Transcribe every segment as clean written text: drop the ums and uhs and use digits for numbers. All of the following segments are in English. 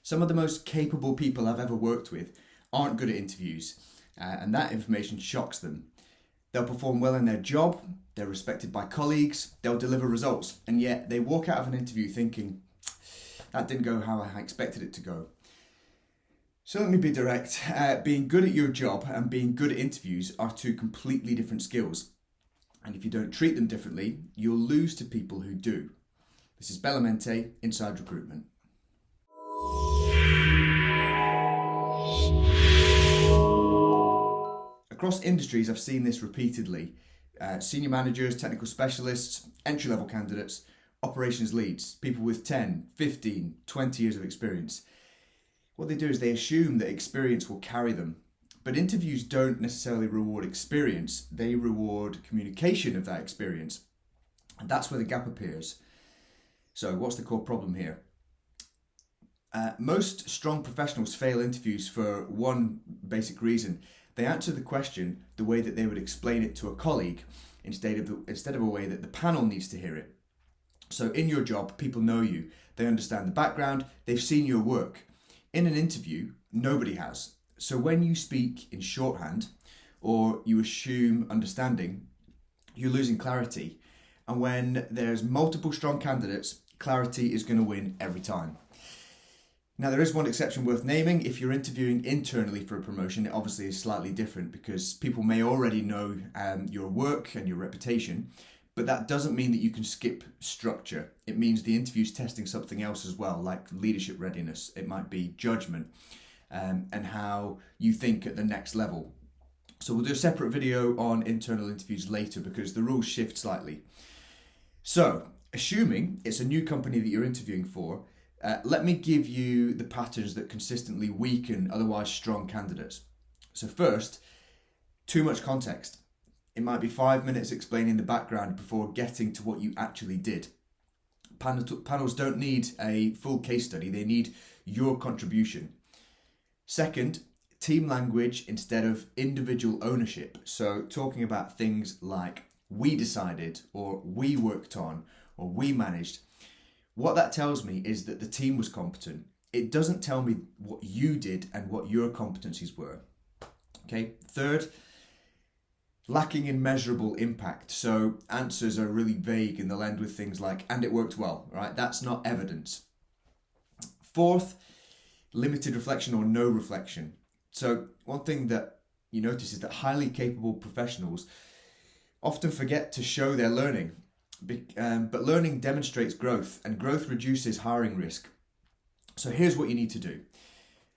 Some of the most capable people I've ever worked with aren't good at interviews, and that information shocks them. They'll perform well in their job, they're respected by colleagues, they'll deliver results, and yet they walk out of an interview thinking, that didn't go how I expected it to go. So let me be direct. Being good at your job and being good at interviews are two completely different skills. And if you don't treat them differently, you'll lose to people who do. This is Mente Inside Recruitment. Across industries, I've seen this repeatedly. Senior managers, technical specialists, entry-level candidates, operations leads, people with 10, 15, 20 years of experience. What they do is they assume that experience will carry them. But interviews don't necessarily reward experience, they reward communication of that experience. And that's where the gap appears. So what's the core problem here? Most strong professionals fail interviews for one basic reason. They answer the question the way that they would explain it to a colleague instead of a way that the panel needs to hear it. So in your job, people know you, they understand the background, they've seen your work. In an interview, nobody has. So when you speak in shorthand or you assume understanding, you're losing clarity. And when there's multiple strong candidates, clarity is going to win every time. Now, there is one exception worth naming. If you're interviewing internally for a promotion, it obviously is slightly different because people may already know your work and your reputation, but that doesn't mean that you can skip structure. It means the interview's testing something else as well, like leadership readiness. It might be judgment and how you think at the next level. So we'll do a separate video on internal interviews later because the rules shift slightly. So, assuming it's a new company that you're interviewing for, let me give you the patterns that consistently weaken otherwise strong candidates. So first, too much context. It might be 5 minutes explaining the background before getting to what you actually did. Panels don't need a full case study, they need your contribution. Second, team language instead of individual ownership. So talking about things like we decided or we worked on or we managed. What that tells me is that the team was competent. It doesn't tell me what you did and what your competencies were. Okay. Third, lacking in measurable impact. So answers are really vague and they'll end with things like, and it worked well, right? That's not evidence. Fourth, limited reflection or no reflection. So one thing that you notice is that highly capable professionals often forget to show their learning. But learning demonstrates growth and growth reduces hiring risk. So here's what you need to do.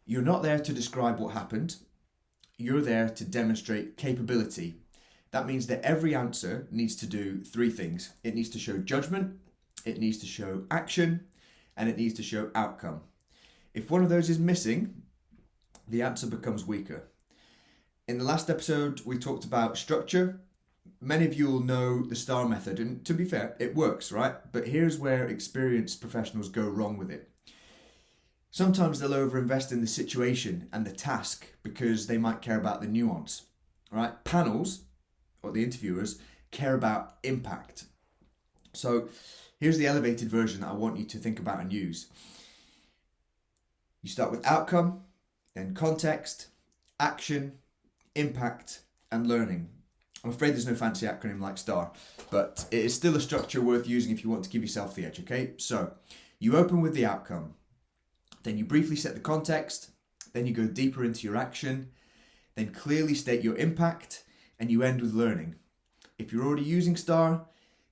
You're not there to describe what happened. You're there to demonstrate capability. That means that every answer needs to do three things. It needs to show judgment, it needs to show action, and it needs to show outcome. If one of those is missing, the answer becomes weaker. In the last episode, we talked about structure. Many of you will know the STAR method, and to be fair, it works, right? But here's where experienced professionals go wrong with it. Sometimes they'll overinvest in the situation and the task because they might care about the nuance, right? Panels, or the interviewers, care about impact. So here's the elevated version that I want you to think about and use. You start with outcome, then context, action, impact, and learning. I'm afraid there's no fancy acronym like STAR, but it is still a structure worth using if you want to give yourself the edge, okay? So you open with the outcome, then you briefly set the context, then you go deeper into your action, then clearly state your impact, and you end with learning. If you're already using STAR,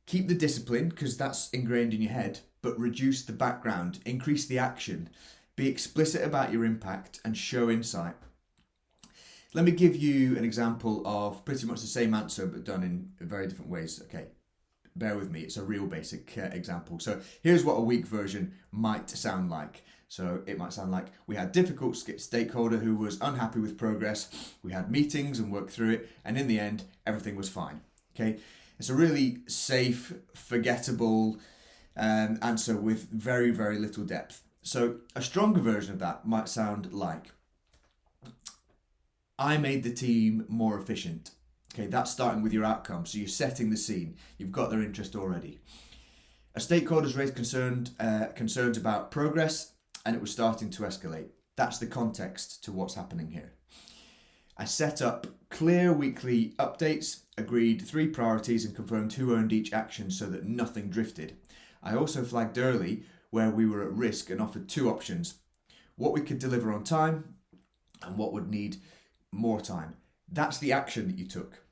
keep the discipline because that's ingrained in your head, but reduce the background, increase the action, be explicit about your impact, and show insight. Let me give you an example of pretty much the same answer but done in very different ways. Okay, bear with me, it's a real basic example. So here's what a weak version might sound like. So it might sound like we had difficult stakeholder who was unhappy with progress. We had meetings and worked through it, and in the end, everything was fine. Okay, it's a really safe, forgettable answer with very, very little depth. So a stronger version of that might sound like, I made the team more efficient. Okay, that's starting with your outcome. So you're setting the scene. You've got their interest already. A stakeholder's raised concerns about progress. and it was starting to escalate. That's the context to what's happening here. I set up clear weekly updates, agreed 3 priorities and confirmed who earned each action so that nothing drifted. I also flagged early where we were at risk and offered 2 options: what we could deliver on time and what would need more time. That's the action that you took.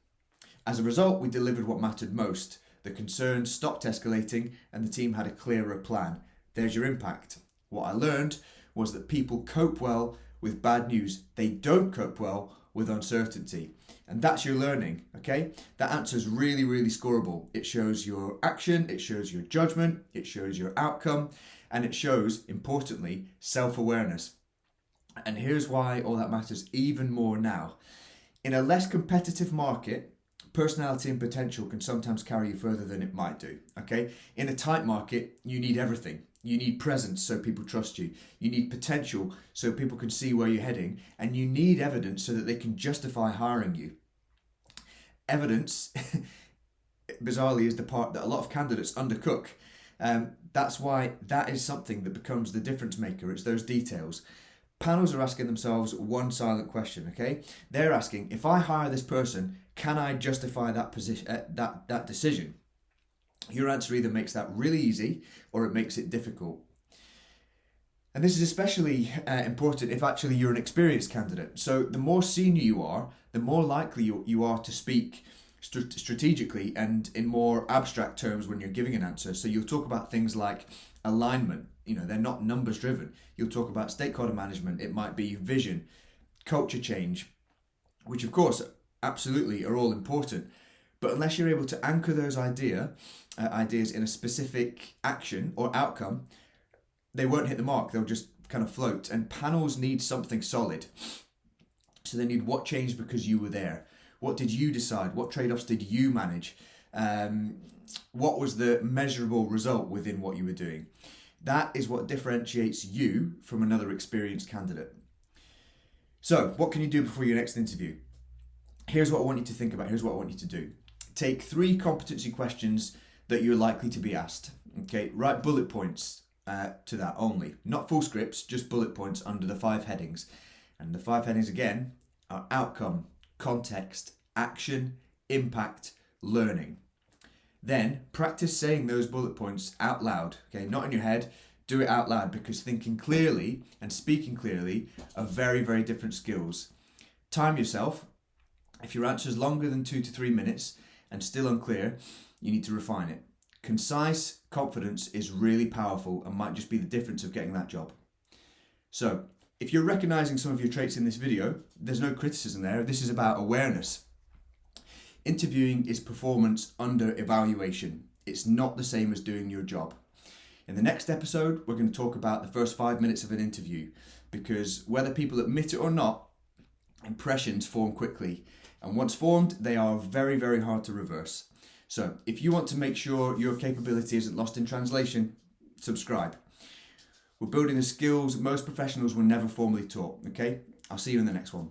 As a result, we delivered what mattered most. The concerns stopped escalating and the team had a clearer plan. There's your impact. What I learned was that people cope well with bad news. They don't cope well with uncertainty. And that's your learning, okay? That answer is really, really scoreable. It shows your action, it shows your judgment, it shows your outcome, and it shows, importantly, self-awareness. And here's why all that matters even more now. In a less competitive market, personality and potential can sometimes carry you further than it might do, okay? In a tight market, you need everything. You need presence so people trust you. You need potential so people can see where you're heading. And you need evidence so that they can justify hiring you. Evidence, bizarrely, is the part that a lot of candidates undercook. That's why that is something that becomes the difference maker. It's those details. Panels are asking themselves one silent question, okay? They're asking, if I hire this person, can I justify that position, that decision? Your answer either makes that really easy or it makes it difficult. And this is especially important if actually you're an experienced candidate. So the more senior you are, the more likely you are to speak strategically and in more abstract terms when you're giving an answer. So you'll talk about things like alignment. They're not numbers driven. You'll talk about stakeholder management. It might be vision, culture change, which of course absolutely are all important. But unless you're able to anchor those ideas in a specific action or outcome, they won't hit the mark. They'll just kind of float. And panels need something solid. So they need what changed because you were there. What did you decide? What trade-offs did you manage? What was the measurable result within what you were doing? That is what differentiates you from another experienced candidate. So what can you do before your next interview? Here's what I want you to think about. Here's what I want you to do. Take 3 competency questions that you're likely to be asked. Okay, write bullet points to that only. Not full scripts, just bullet points under the 5 headings. And the 5 headings again are outcome, context, action, impact, learning. Then practice saying those bullet points out loud. Okay, not in your head, do it out loud, because thinking clearly and speaking clearly are very, very different skills. Time yourself. If your answer is longer than 2 to 3 minutes and still unclear, you need to refine it. Concise confidence is really powerful and might just be the difference of getting that job. So, if you're recognizing some of your traits in this video, there's no criticism there. This is about awareness. Interviewing is performance under evaluation. It's not the same as doing your job. In the next episode, we're going to talk about the first 5 minutes of an interview, because whether people admit it or not, impressions form quickly. And once formed, they are very, very hard to reverse. So if you want to make sure your capability isn't lost in translation, subscribe. We're building the skills most professionals were never formally taught, okay? I'll see you in the next one.